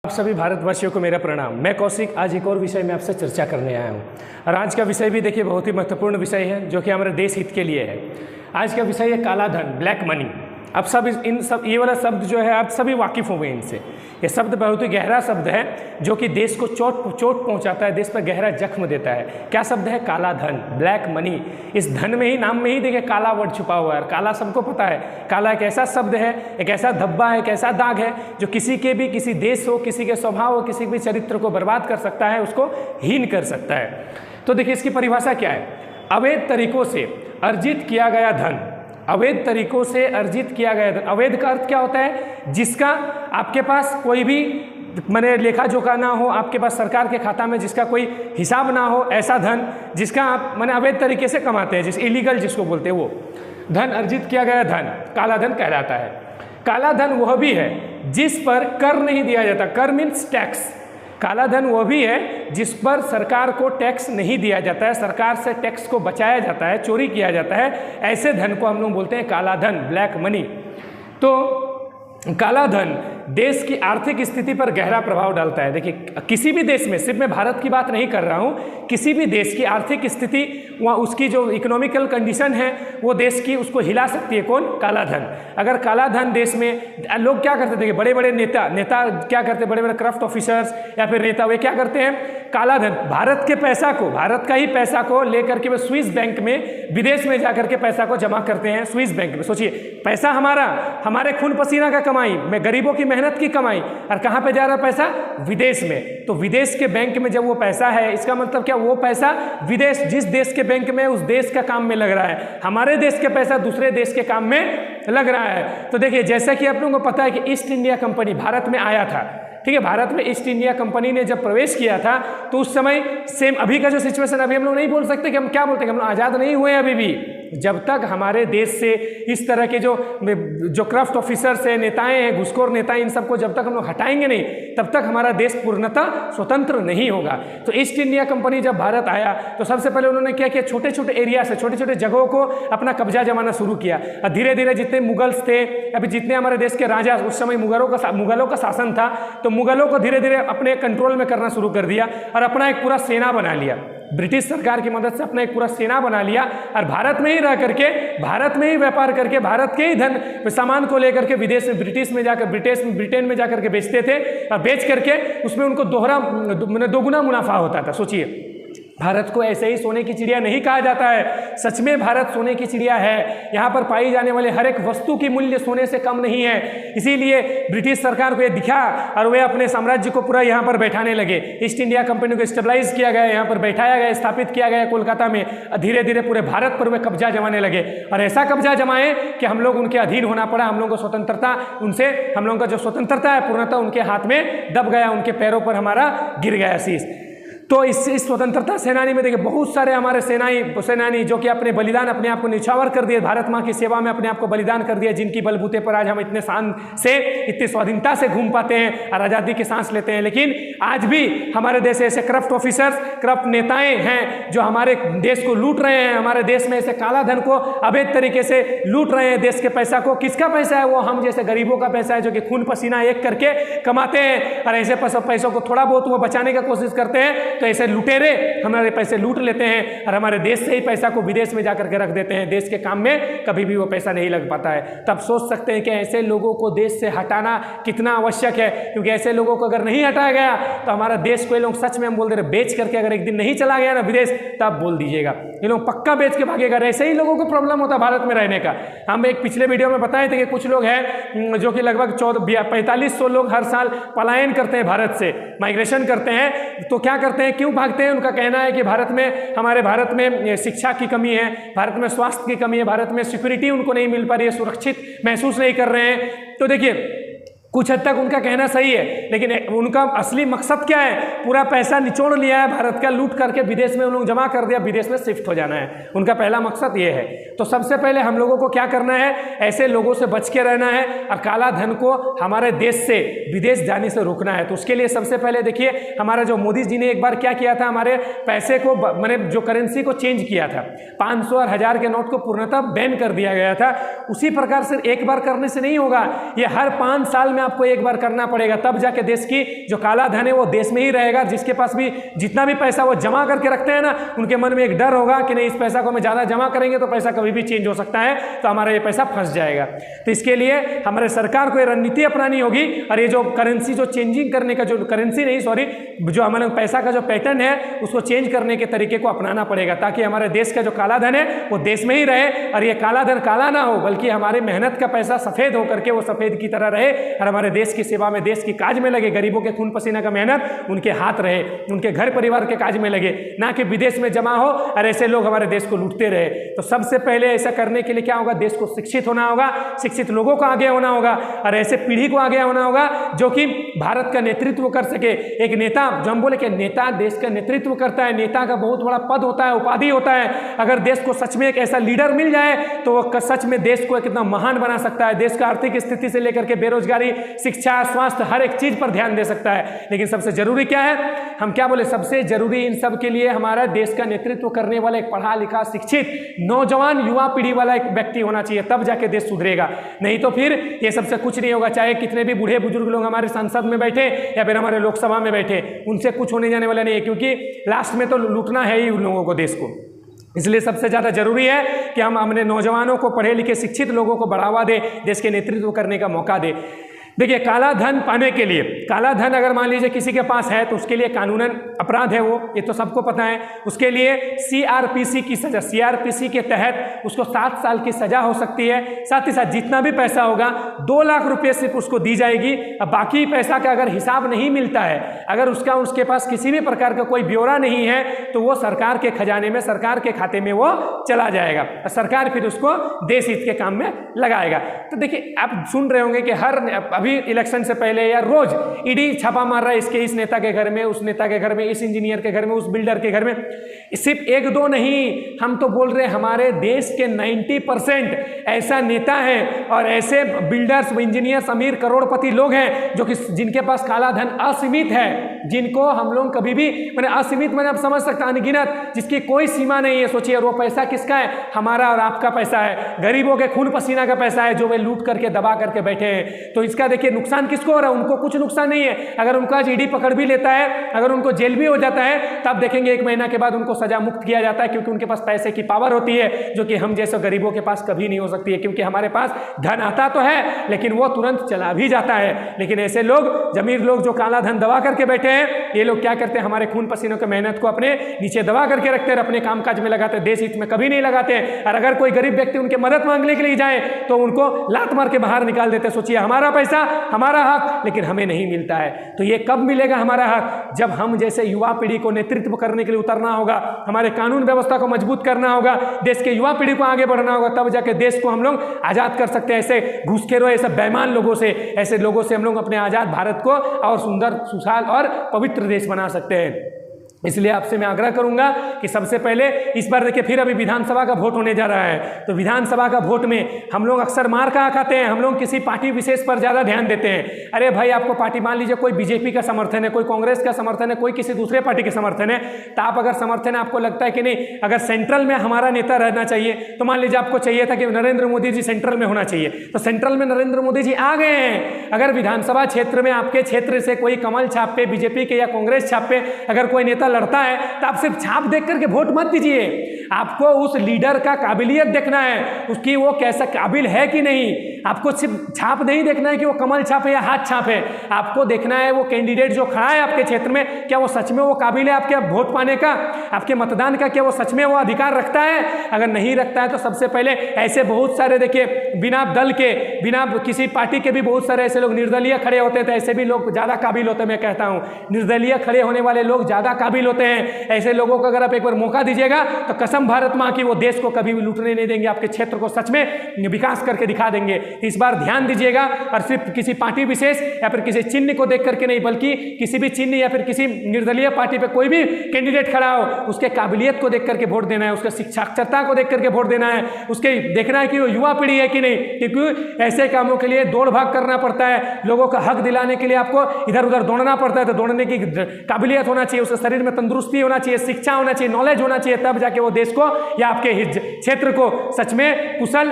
आप सभी भारतवासियों को मेरा प्रणाम। मैं कौशिक आज एक और विषय में आपसे चर्चा करने आया हूँ और आज का विषय भी देखिए बहुत ही महत्वपूर्ण विषय है जो कि हमारे देश हित के लिए है। आज का विषय है काला धन, ब्लैक मनी। आप सब ये वाला शब्द जो है आप सभी वाकिफ़ होंगे इनसे। ये शब्द बहुत ही गहरा शब्द है जो कि देश को चोट पहुंचाता है, देश पर गहरा जख्म देता है। क्या शब्द है? काला धन, ब्लैक मनी। इस धन में ही, नाम में ही देखिए काला वर्ड छुपा हुआ है। काला सबको पता है, काला एक ऐसा शब्द है, एक ऐसा धब्बा है, एक ऐसा दाग है जो किसी के भी, किसी देश हो, किसी के स्वभाव हो, किसी भी चरित्र को बर्बाद कर सकता है, उसको हीन कर सकता है। तो देखिए इसकी परिभाषा क्या है? अवैध तरीकों से अर्जित किया गया धन। अवैध तरीकों से अर्जित किया गया धन। अवैध का अर्थ क्या होता है? जिसका आपके पास कोई भी माने लेखा जोखा ना हो, आपके पास सरकार के खाता में जिसका कोई हिसाब ना हो, ऐसा धन जिसका आप माने अवैध तरीके से कमाते हैं, जिस इलीगल जिसको बोलते हैं, वो धन, अर्जित किया गया धन काला धन कहलाता है। काला धन वह भी है जिस पर कर नहीं दिया जाता। कर मीन्स टैक्स। काला धन वह भी है जिस पर सरकार को टैक्स नहीं दिया जाता है, सरकार से टैक्स को बचाया जाता है, चोरी किया जाता है। ऐसे धन को हम लोग बोलते हैं काला धन, ब्लैक मनी। तो काला धन देश की आर्थिक स्थिति पर गहरा प्रभाव डालता है। देखिए किसी भी देश में, सिर्फ मैं भारत की बात नहीं कर रहा हूँ, किसी भी देश की आर्थिक स्थिति, वहाँ उसकी जो इकोनॉमिकल कंडीशन है वो देश की, उसको हिला सकती है। कौन? काला धन। अगर काला धन देश में, लोग क्या करते थे, बड़े बड़े नेता क्या करते, बड़े बड़े करप्ट ऑफिसर्स या फिर नेता, वे क्या करते हैं? काला धन, भारत के पैसा को, भारत का ही पैसा को लेकर के वे स्विस बैंक में, विदेश में जाकर के पैसा को जमा करते हैं। स्विस बैंक में सोचिए, पैसा हमारा, हमारे खून पसीना का कमाई, मैं गरीबों की मेहनत की कमाई, और कहाँ पे जा रहा है पैसा? विदेश में। तो विदेश के बैंक में जब वो पैसा है, इसका मतलब क्या? वो पैसा विदेश, जिस देश के बैंक में, उस देश का काम में लग रहा है। हमारे देश के पैसा दूसरे देश के काम में लग रहा है। तो देखिए जैसा कि आप लोगों को पता है कि ईस्ट इंडिया कंपनी भारत में आया था, ठीक है। भारत में ईस्ट इंडिया कंपनी ने जब प्रवेश किया था तो उस समय सेम अभी का जो सिचुएशन, अभी हम लोग नहीं बोल सकते कि हम क्या बोलते हैं, हम लोग आज़ाद नहीं हुए अभी भी। जब तक हमारे देश से इस तरह के जो करप्ट ऑफिसर्स हैं, नेताएं हैं, घुसखोर नेता, इन सबको जब तक हम लोग हटाएंगे नहीं, तब तक हमारा देश पूर्णतः स्वतंत्र नहीं होगा। तो ईस्ट इंडिया कंपनी जब भारत आया तो सबसे पहले उन्होंने क्या किया? छोटे छोटे एरिया से, छोटे छोटे जगहों को अपना कब्जा जमाना शुरू किया। और धीरे धीरे जितने मुगल्स थे, अभी जितने हमारे देश के राजा, उस समय मुगलों का शासन था, तो मुगलों को धीरे धीरे अपने कंट्रोल में करना शुरू कर दिया और अपना एक पूरा सेना बना लिया। ब्रिटिश सरकार की मदद से अपना एक पूरा सेना बना लिया और भारत में ही रह करके, भारत में ही व्यापार करके, भारत के ही धन सामान को लेकर के विदेश में, ब्रिटेन में जाकर के बेचते थे और बेच करके उसमें उनको दोगुना मुनाफा होता था। सोचिए, भारत को ऐसे ही सोने की चिड़िया नहीं कहा जाता है। सच में भारत सोने की चिड़िया है। यहाँ पर पाई जाने वाले हर एक वस्तु की मूल्य सोने से कम नहीं है। इसीलिए ब्रिटिश सरकार को ये दिखा और वे अपने साम्राज्य को पूरा यहाँ पर बैठाने लगे। ईस्ट इंडिया कंपनी को स्टेबलाइज किया गया, यहाँ पर बैठाया गया, स्थापित किया गया कोलकाता में। धीरे धीरे पूरे भारत पर वे कब्जा जमाने लगे और ऐसा कब्जा जमाए कि हम लोग उनके अधीन होना पड़ा। हम लोगों को स्वतंत्रता, उनसे हम लोगों का जो स्वतंत्रता है पूर्णतः उनके हाथ में दब गया, उनके पैरों पर हमारा गिर गया शीश। तो इस स्वतंत्रता सेनानी में देखिए बहुत सारे हमारे सेनानी जो कि अपने बलिदान, अपने आप को निछावर कर दिए, भारत माँ की सेवा में अपने आप को बलिदान कर दिया, जिनकी बलबूते पर आज हम इतने शान से, इतनी स्वाधीनता से घूम पाते हैं और आज़ादी की सांस लेते हैं। लेकिन आज भी हमारे देश ऐसे करप्ट ऑफिसर्स, करप्ट नेताएं हैं जो हमारे देश को लूट रहे हैं। हमारे देश में ऐसे काला धन को अवैध तरीके से लूट रहे हैं। देश के पैसा को, किसका पैसा है? वो हम जैसे गरीबों का पैसा है जो कि खून पसीना एक करके कमाते हैं और ऐसे पैसों को थोड़ा बहुत वो बचाने की कोशिश करते हैं। तो ऐसे लुटेरे हमारे पैसे लूट लेते हैं और हमारे देश से ही पैसा को विदेश में जाकर के रख देते हैं। देश के काम में कभी भी वो पैसा नहीं लग पाता है। तब सोच सकते हैं कि ऐसे लोगों को देश से हटाना कितना आवश्यक है, क्योंकि ऐसे लोगों को अगर नहीं हटाया गया तो हमारा देश को ये लोग, सच में हम बोल दे रहे, बेच करके अगर एक दिन नहीं चला गया ना विदेश, तब बोल दीजिएगा ये लोग पक्का बेच के भागेगा। ऐसे ही लोगों को प्रॉब्लम होता है भारत में रहने का। हम एक पिछले वीडियो में बताए थे कि कुछ लोग हैं जो कि लगभग 4500 लोग हर साल पलायन करते हैं, भारत से माइग्रेशन करते हैं। तो क्या करते हैं, क्यों भागते हैं? उनका कहना है कि हमारे भारत में शिक्षा की कमी है, भारत में स्वास्थ्य की कमी है, भारत में सिक्योरिटी उनको नहीं मिल पा रही है, सुरक्षित महसूस नहीं कर रहे हैं। तो देखिए कुछ हद तक उनका कहना सही है, लेकिन उनका असली मकसद क्या है? पूरा पैसा निचोड़ लिया है भारत का, लूट करके विदेश में उन लोग जमा कर दिया, विदेश में शिफ्ट हो जाना है। उनका पहला मकसद ये है। तो सबसे पहले हम लोगों को क्या करना है? ऐसे लोगों से बच के रहना है और काला धन को हमारे देश से विदेश जाने से रोकना है। तो उसके लिए सबसे पहले देखिए, हमारा जो मोदी जी ने एक बार क्या किया था, हमारे पैसे को, मैंने जो करेंसी को चेंज किया था, 500 और 1000 के नोट को पूर्णतः बैन कर दिया गया था। उसी प्रकार से एक बार करने से नहीं होगा, ये हर 5 साल में आपको एक बार करना पड़ेगा, तब जाके देश की जो काला धन है वो देश में ही रहेगा। जिसके पास भी जितना भी पैसा वो जमा करके रखते हैं ना, उनके मन में एक डर होगा कि नहीं, इस पैसा को हमें ज़्यादा जमा करेंगे तो पैसा कभी भी चेंज हो सकता है, तो हमारा ये पैसा फंस जाएगा। तो इसके लिए हमारे सरकार को ये रणनीति अपनानी होगी और ये जो करेंसी जो चेंजिंग करने का जो करेंसी नहीं सॉरी जो हमारे पैसा का जो पैटर्न है उसको चेंज करने के तरीके को अपनाना पड़ेगा, ताकि हमारे देश का जो काला धन है वो देश में ही रहे और ये काला धन काला ना हो, बल्कि हमारी मेहनत का पैसा सफ़ेद होकर के वो सफ़ेद की तरह रहे और हमारे देश की सेवा में, देश की काज में लगे। गरीबों के खून पसीना का मेहनत उनके हाथ रहे, उनके घर परिवार के काज में लगे, ना कि विदेश में जमा हो और ऐसे लोग हमारे देश को लूटते रहे। तो सबसे पहले ऐसा करने के लिए क्या होगा, देश को शिक्षित होना होगा, शिक्षित लोगों को आगे होना होगा और ऐसे पीढ़ी को आगे होना होगा जो कि भारत का नेतृत्व कर सके। एक नेता, जो हम बोले कि नेता देश का नेतृत्व करता है, नेता का बहुत बड़ा पद होता है, उपाधि होता है। अगर देश को सच में एक ऐसा लीडर मिल जाए तो वो सच में देश को कितना महान बना सकता है। देश का आर्थिक स्थिति से लेकर के बेरोजगारी, शिक्षा, स्वास्थ्य, हर एक चीज पर ध्यान दे सकता है। लेकिन सबसे जरूरी क्या है, हम क्या बोले, सबसे जरूरी इन सब के लिए हमारा देश का नेतृत्व करने वाला एक पढ़ा लिखा, शिक्षित, नौजवान, युवा पीढ़ी वाला एक व्यक्ति होना चाहिए, तब जाके देश सुधरेगा। नहीं तो फिर ये सबसे कुछ नहीं होगा। चाहे कितने भी बूढ़े बुजुर्ग लोग हमारे संसद में बैठे या फिर हमारे लोकसभा में बैठे, उनसे कुछ होने जाने वाला नहीं है, क्योंकि लास्ट में तो लूटना है ही उन लोगों को, देश को। इसलिए सबसे ज़्यादा जरूरी है कि हम अपने नौजवानों को, पढ़े लिखे शिक्षित लोगों को बढ़ावा दें, देश के नेतृत्व करने का मौका दें। देखिए, काला धन पाने के लिए, काला धन अगर मान लीजिए किसी के पास है तो उसके लिए कानूनन अपराध है, वो ये तो सबको पता है। उसके लिए CRPC की सजा, CRPC के तहत उसको 7 साल की सजा हो सकती है। साथ ही साथ जितना भी पैसा होगा 2 लाख रुपए सिर्फ उसको दी जाएगी। अब बाकी पैसा का अगर हिसाब नहीं मिलता है, अगर उसके पास किसी भी प्रकार का कोई ब्यौरा नहीं है, तो वो सरकार के खजाने में, सरकार के खाते में वो चला जाएगा और सरकार फिर उसको देश हित के काम में लगाएगा। तो देखिए, आप सुन रहे होंगे कि हर इलेक्शन से पहले या रोज ईडी छापा मार रहा है, इसके इस नेता के घर में, उस नेता के घर में, इस इंजीनियर के घर में, उस बिल्डर के घर में। सिर्फ 1-2 नहीं, हम तो बोल रहे हैं हमारे देश के 90% ऐसा नेता है और ऐसे बिल्डर्स, इंजीनियर्स, अमीर करोड़पति लोग हैं जो कि जिनके पास काला धन असीमित है, जिनको हम लोग कभी भी, मैंने असीमित मैंने आप समझ सकता, अनगिनत, जिसकी कोई सीमा नहीं है। सोचिए, और वो पैसा किसका है, हमारा और आपका पैसा है, गरीबों के खून पसीना का पैसा है, जो वे लूट करके दबा करके बैठे हैं। तो इसका देखिए नुकसान किसको हो रहा है, उनको कुछ नुकसान नहीं है। अगर उनको आज ईडी पकड़ भी लेता है, अगर उनको जेल भी हो जाता है, तब देखेंगे 1 महीना के बाद उनको सजा मुक्त किया जाता है, क्योंकि उनके पास पैसे की पावर होती है, जो कि हम जैसे गरीबों के पास कभी नहीं हो सकती है। क्योंकि हमारे पास धन आता तो है, लेकिन वो तुरंत चला भी जाता है। लेकिन ऐसे लोग, जमीर लोग जो काला धन दबा करके बैठे हैं, ये लोग क्या करते हैं, हमारे खून पसीनों की मेहनत को अपने नीचे दबा करके रखते हैं, अपने कामकाज में लगाते हैं, देश हित में कभी नहीं लगाते हैं। और अगर कोई गरीब व्यक्ति उनके मदद मांगने के लिए जाए तो उनको लात मार के बाहर निकाल देते हैं। सोचिए, हमारा पैसा, हमारा हक, लेकिन हमें नहीं मिलता है। तो ये कब मिलेगा हमारा हक, जब हम जैसे युवा पीढ़ी को नेतृत्व करने के लिए उतरना होगा, हमारे कानून व्यवस्था को मजबूत करना होगा, देश के युवा पीढ़ी को आगे बढ़ना होगा, तब जाके देश को हम लोग आजाद कर सकते हैं। ऐसे घुसखोरों, ऐसे बेईमान लोगों से, ऐसे लोगों से हम लोग अपने आजाद भारत को और सुंदर, सुशाल और पवित्र देश बना सकते हैं। इसलिए आपसे मैं आग्रह करूंगा कि सबसे पहले इस बार देखिए, फिर अभी विधानसभा का वोट होने जा रहा है, तो विधानसभा का वोट में हम लोग अक्सर मार कहाँ खाते हैं, हम लोग किसी पार्टी विशेष पर ज़्यादा ध्यान देते हैं। अरे भाई, आपको पार्टी, मान लीजिए कोई बीजेपी का समर्थन है, कोई कांग्रेस का समर्थन है, कोई किसी दूसरे पार्टी के समर्थन है, तो आप अगर समर्थन है, आपको लगता है कि नहीं, अगर सेंट्रल में हमारा नेता रहना चाहिए, तो मान लीजिए आपको चाहिए था कि नरेंद्र मोदी जी सेंट्रल में होना चाहिए, तो सेंट्रल में नरेंद्र मोदी जी आ गए हैं। अगर विधानसभा क्षेत्र में आपके क्षेत्र से कोई कमल छाप पे, बीजेपी के या कांग्रेस छाप पे अगर कोई नेता लड़ता है, आप सिर्फ छाप देख करके वोट मत दीजिए। आपको उस लीडर का काबिलियत देखना है, उसकी वो कैसा काबिल है कि नहीं। आपको सिर्फ छाप नहीं देखना है कि वो कमल छाप है या हाथ छाप है, आपको देखना है वो कैंडिडेट जो खड़ा है आपके क्षेत्र में, क्या वो सच में वो काबिल है आपके वोट पाने का, आपके मतदान का, क्या वो सच में वो अधिकार रखता है। अगर नहीं रखता है तो सबसे पहले ऐसे बहुत सारे, देखिए, बिना दल के, बिना किसी पार्टी के भी बहुत सारे ऐसे लोग निर्दलीय खड़े होते हैं, तो ऐसे भी लोग ज़्यादा काबिल होते हैं। मैं कहता हूँ, निर्दलीय खड़े होने वाले लोग ज़्यादा काबिल होते हैं। ऐसे लोगों को अगर आप एक बार मौका दीजिएगा तो कसम भारत माँ की, वो देश को कभी भी लूटने नहीं देंगे, आपके क्षेत्र को सच में विकास करके दिखा देंगे। इस बार ध्यान दीजिएगा, और सिर्फ किसी पार्टी विशेष या फिर किसी चिन्ह को देख करके नहीं, बल्कि किसी भी चिन्ह या फिर किसी निर्दलीय पार्टी पे कोई भी कैंडिडेट खड़ा हो, उसके काबिलियत को देख करके वोट देना है, उसके साक्षरता को देख करके वोट देना है, उसके देखना है कि वो युवा पीढ़ी है कि नहीं। क्योंकि ऐसे कामों के लिए दौड़ भाग करना पड़ता है, लोगों का हक दिलाने के लिए आपको इधर उधर दौड़ना पड़ता है, तो दौड़ने की काबिलियत होना चाहिए, उसके शरीर में तंदुरुस्ती होना चाहिए, शिक्षा होना चाहिए, नॉलेज होना चाहिए, तब जाके वो देश को या आपके क्षेत्र को सच में कुशल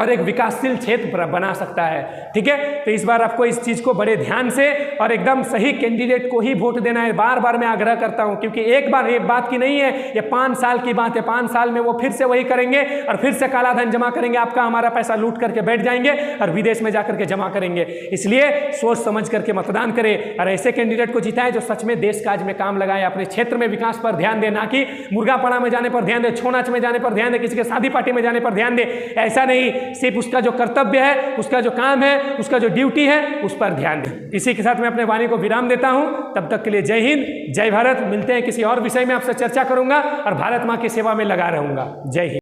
और एक विकासशील क्षेत्र बना सकता है। ठीक है, तो इस बार आपको इस चीज़ को बड़े ध्यान से और एकदम सही कैंडिडेट को ही वोट देना है। बार बार मैं आग्रह करता हूं, क्योंकि एक बार एक बात की नहीं है, ये 5 साल की बात है। 5 साल में वो फिर से वही करेंगे और फिर से काला धन जमा करेंगे, आपका हमारा पैसा लूट करके बैठ जाएंगे और विदेश में जाकर के जमा करेंगे। इसलिए सोच समझ करके मतदान करें और ऐसे कैंडिडेट को जिताएं जो सच में देश काज में काम लगाए, अपने क्षेत्र में विकास पर ध्यान दे, ना कि मुर्गापड़ा में जाने पर ध्यान दे, छो नाच में जाने पर ध्यान दे, किसी के शादी पार्टी में जाने पर ध्यान दे। ऐसा नहीं, सिर्फ उसका जो कर्तव्य है, उसका जो काम है, उसका जो ड्यूटी है, उस पर ध्यान दें। इसी के साथ मैं अपने वाणी को विराम देता हूं। तब तक के लिए जय हिंद, जय भारत। मिलते हैं किसी और विषय में, आपसे चर्चा करूंगा और भारत मां की सेवा में लगा रहूंगा। जय हिंद।